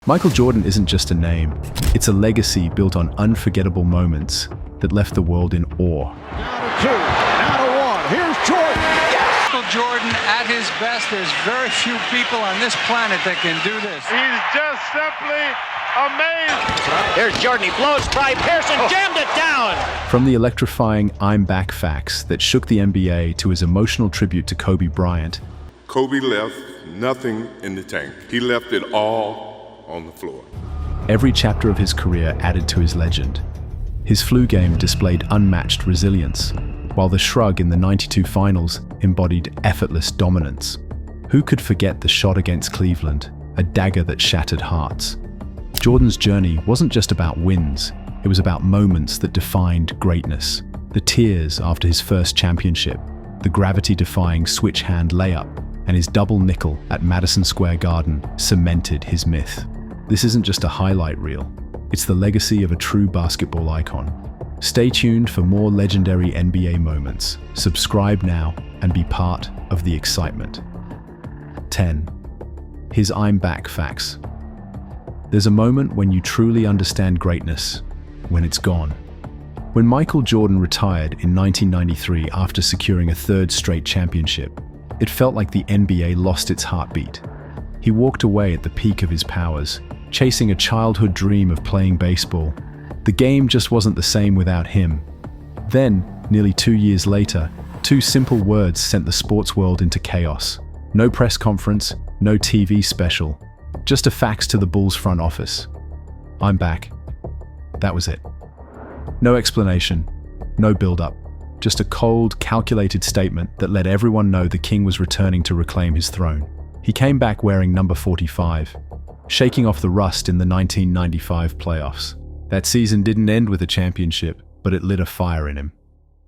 Michael Jordan isn't just a name, it's a legacy built on unforgettable moments that left the world in awe. Now to two, now to one, here's Jordan. Michael Jordan at his best, there's very few people on this planet that can do this. He's just simply amazing. Here's Jordan, he blows by Pearson, jammed it down. From the electrifying "I'm back" facts that shook the NBA to his emotional tribute to Kobe Bryant, Kobe left nothing in the tank. He left it all on the floor. Every chapter of his career added to his legend. His flu game displayed unmatched resilience, while the shrug in the '92 finals embodied effortless dominance. Who could forget the shot against Cleveland, a dagger that shattered hearts? Jordan's journey wasn't just about wins, it was about moments that defined greatness. The tears after his first championship, the gravity-defying switch-hand layup, and his double nickel at Madison Square Garden cemented his myth. This isn't just a highlight reel, it's the legacy of a true basketball icon. Stay tuned for more legendary NBA moments. Subscribe now and be part of the excitement. 10. His "I'm back" facts. There's a moment when you truly understand greatness, when it's gone. When Michael Jordan retired in 1993 after securing a third straight championship, it felt like the NBA lost its heartbeat. He walked away at the peak of his powers, chasing a childhood dream of playing baseball. The game just wasn't the same without him. Then, nearly 2 years later, two simple words sent the sports world into chaos. No press conference, no TV special, just a fax to the Bulls front office. "I'm back." That was it. No explanation, no build-up, just a cold, calculated statement that let everyone know the king was returning to reclaim his throne. He came back wearing number 45, shaking off the rust in the 1995 playoffs. That season didn't end with a championship, but it lit a fire in him.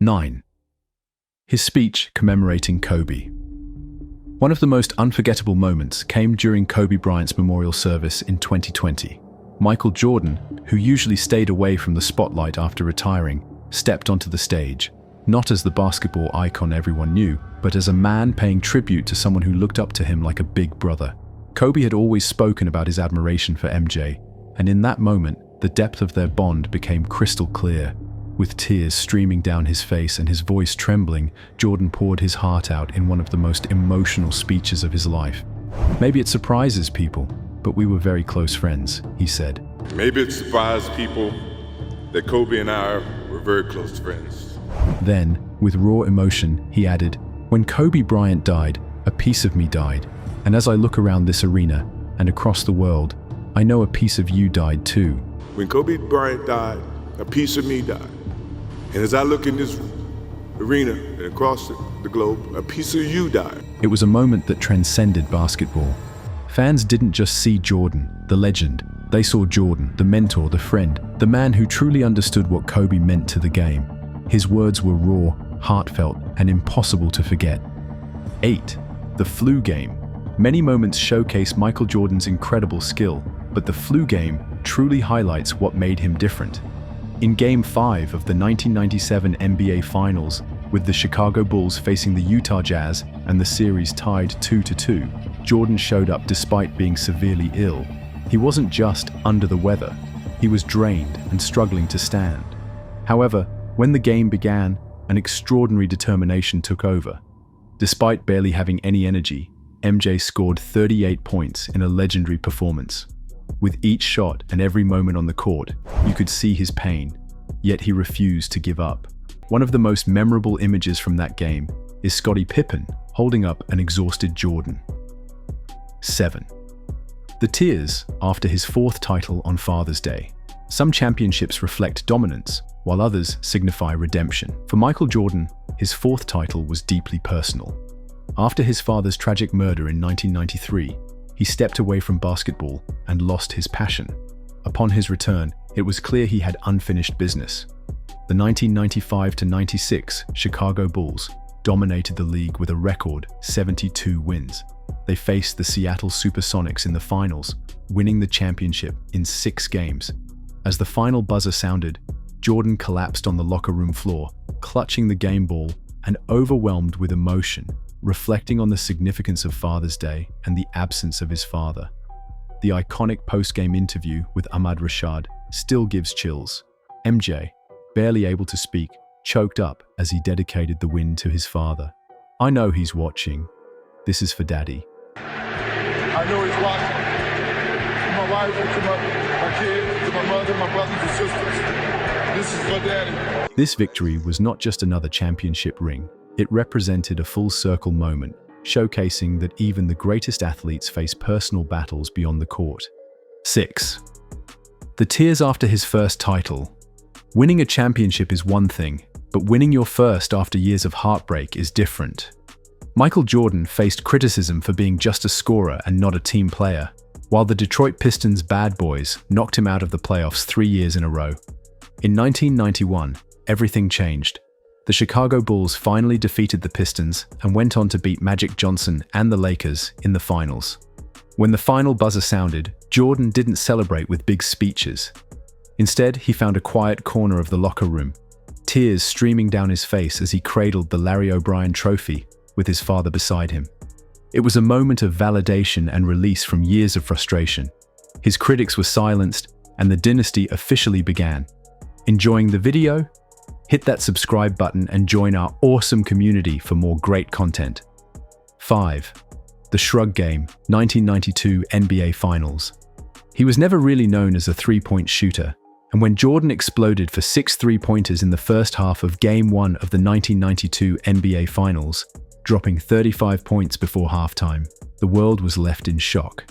9. His speech commemorating Kobe. One of the most unforgettable moments came during Kobe Bryant's memorial service in 2020. Michael Jordan, who usually stayed away from the spotlight after retiring, stepped onto the stage, not as the basketball icon everyone knew, but as a man paying tribute to someone who looked up to him like a big brother. Kobe had always spoken about his admiration for MJ, and in that moment, the depth of their bond became crystal clear. With tears streaming down his face and his voice trembling, Jordan poured his heart out in one of the most emotional speeches of his life. "Maybe it surprises people, but we were very close friends," he said. Maybe it surprised people that Kobe and I were very close friends. Then, with raw emotion, he added, "When Kobe Bryant died, a piece of me died. And as I look around this arena and across the world, I know a piece of you died too." When Kobe Bryant died, a piece of me died. And as I look in this arena and across the globe, a piece of you died. It was a moment that transcended basketball. Fans didn't just see Jordan, the legend. They saw Jordan, the mentor, the friend, the man who truly understood what Kobe meant to the game. His words were raw, heartfelt, and impossible to forget. 8. The flu game. Many moments showcase Michael Jordan's incredible skill, but the flu game truly highlights what made him different. In Game 5 of the 1997 NBA Finals, with the Chicago Bulls facing the Utah Jazz and the series tied 2-2, Jordan showed up despite being severely ill. He wasn't just under the weather, he was drained and struggling to stand. However, when the game began, an extraordinary determination took over. Despite barely having any energy, MJ scored 38 points in a legendary performance. With each shot and every moment on the court, you could see his pain, yet he refused to give up. One of the most memorable images from that game is Scottie Pippen holding up an exhausted Jordan. 7. The tears after his fourth title on Father's Day. Some championships reflect dominance, while others signify redemption. For Michael Jordan, his fourth title was deeply personal. After his father's tragic murder in 1993, he stepped away from basketball and lost his passion. Upon his return, it was clear he had unfinished business. The 1995-96 Chicago Bulls dominated the league with a record 72 wins. They faced the Seattle Supersonics in the finals, winning the championship in 6 games. As the final buzzer sounded, Jordan collapsed on the locker room floor, clutching the game ball and overwhelmed with emotion, reflecting on the significance of Father's Day and the absence of his father. The iconic post-game interview with Ahmad Rashad still gives chills. MJ, barely able to speak, choked up as he dedicated the win to his father. "I know he's watching. This is for Daddy." I know he's watching. To my wife, to my kids, to my mother, my brothers and sisters. This is for Daddy. This victory was not just another championship ring. It represented a full-circle moment, showcasing that even the greatest athletes face personal battles beyond the court. 6. The tears after his first title. Winning a championship is one thing, but winning your first after years of heartbreak is different. Michael Jordan faced criticism for being just a scorer and not a team player, while the Detroit Pistons' bad boys knocked him out of the playoffs 3 years in a row. In 1991, everything changed. The Chicago Bulls finally defeated the Pistons and went on to beat Magic Johnson and the Lakers in the finals. When the final buzzer sounded, Jordan didn't celebrate with big speeches. Instead, he found a quiet corner of the locker room, tears streaming down his face as he cradled the Larry O'Brien trophy with his father beside him. It was a moment of validation and release from years of frustration. His critics were silenced, and the dynasty officially began. Enjoying the video? Hit that subscribe button and join our awesome community for more great content. 5. The Shrug Game, 1992 NBA Finals. He was never really known as a three-point shooter, and when Jordan exploded for 6 three-pointers in the first half of Game 1 of the 1992 NBA Finals, dropping 35 points before halftime, the world was left in shock.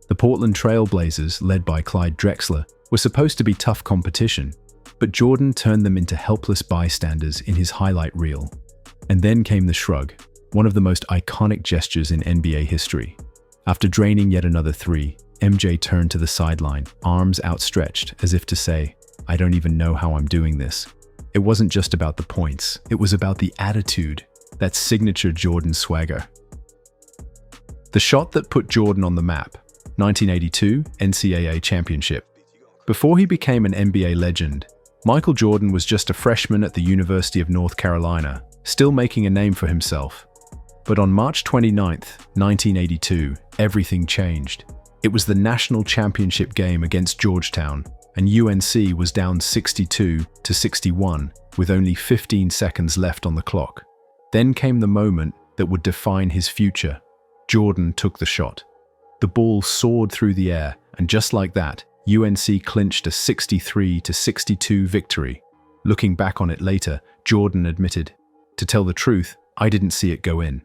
The Portland Trail Blazers, led by Clyde Drexler, were supposed to be tough competition, but Jordan turned them into helpless bystanders in his highlight reel. And then came the shrug, one of the most iconic gestures in NBA history. After draining yet another 3, MJ turned to the sideline, arms outstretched, as if to say, "I don't even know how I'm doing this." It wasn't just about the points, it was about the attitude, that signature Jordan swagger. The shot that put Jordan on the map, 1982 NCAA Championship. Before he became an NBA legend, Michael Jordan was just a freshman at the University of North Carolina, still making a name for himself. But on March 29, 1982, everything changed. It was the national championship game against Georgetown, and UNC was down 62-61 with only 15 seconds left on the clock. Then came the moment that would define his future. Jordan took the shot. The ball soared through the air, and just like that, UNC clinched a 63-62 victory. Looking back on it later, Jordan admitted, "To tell the truth, I didn't see it go in.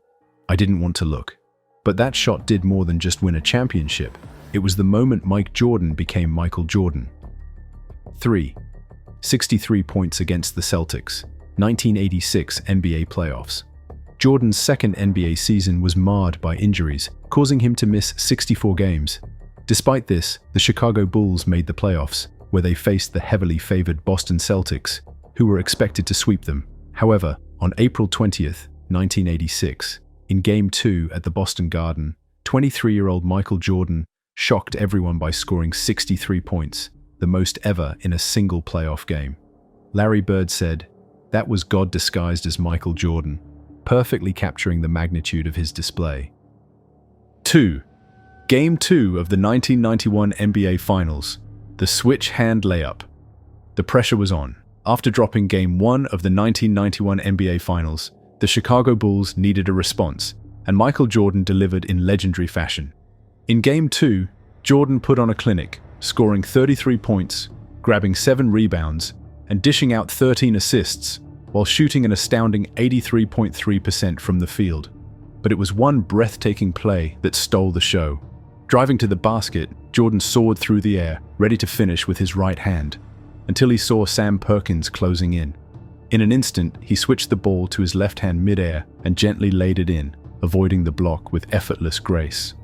I didn't want to look." But that shot did more than just win a championship. It was the moment Mike Jordan became Michael Jordan. 3. 63 points against the Celtics, 1986 NBA playoffs. Jordan's second NBA season was marred by injuries, causing him to miss 64 games. Despite this, the Chicago Bulls made the playoffs, where they faced the heavily favored Boston Celtics, who were expected to sweep them. However, on April 20th, 1986, in Game 2 at the Boston Garden, 23-year-old Michael Jordan shocked everyone by scoring 63 points, the most ever in a single playoff game. Larry Bird said, "That was God disguised as Michael Jordan," perfectly capturing the magnitude of his display. 2. Game 2 of the 1991 NBA Finals, the switch hand layup. The pressure was on. After dropping Game 1 of the 1991 NBA Finals, the Chicago Bulls needed a response, and Michael Jordan delivered in legendary fashion. In Game 2, Jordan put on a clinic, scoring 33 points, grabbing 7 rebounds, and dishing out 13 assists, while shooting an astounding 83.3% from the field. But it was one breathtaking play that stole the show. Driving to the basket, Jordan soared through the air, ready to finish with his right hand, until he saw Sam Perkins closing in. In an instant, he switched the ball to his left hand mid-air and gently laid it in, avoiding the block with effortless grace.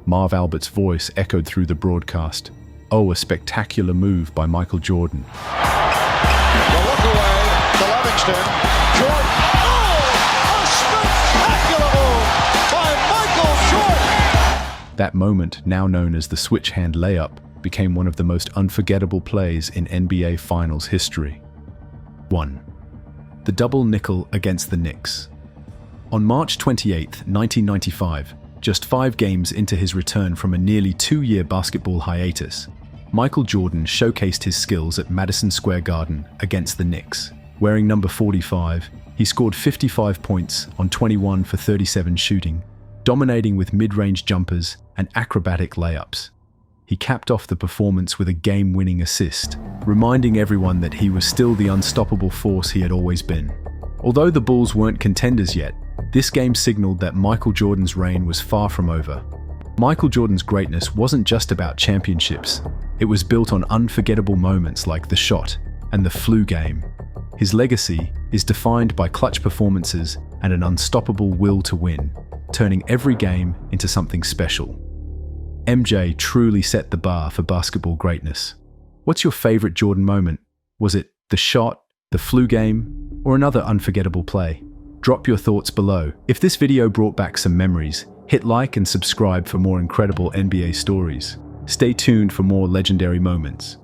Marv Albert's voice echoed through the broadcast. Oh, a spectacular move by Michael Jordan. The look away to Livingston. Jordan. Oh, a spectacular move by Michael Jordan. That moment, now known as the switch hand layup, became one of the most unforgettable plays in NBA Finals history. 1. The double nickel against the Knicks. On March 28, 1995, Just 5 games into his return from a nearly 2-year basketball hiatus, Michael Jordan showcased his skills at Madison Square Garden against the Knicks. Wearing number 45, he scored 55 points on 21 for 37 shooting, dominating with mid-range jumpers and acrobatic layups. He capped off the performance with a game-winning assist, reminding everyone that he was still the unstoppable force he had always been. Although the Bulls weren't contenders yet, this game signaled that Michael Jordan's reign was far from over. Michael Jordan's greatness wasn't just about championships. It was built on unforgettable moments like the shot and the flu game. His legacy is defined by clutch performances and an unstoppable will to win, turning every game into something special. MJ truly set the bar for basketball greatness. What's your favorite Jordan moment? Was it the shot, the flu game, or another unforgettable play? Drop your thoughts below. If this video brought back some memories, hit like and subscribe for more incredible NBA stories. Stay tuned for more legendary moments.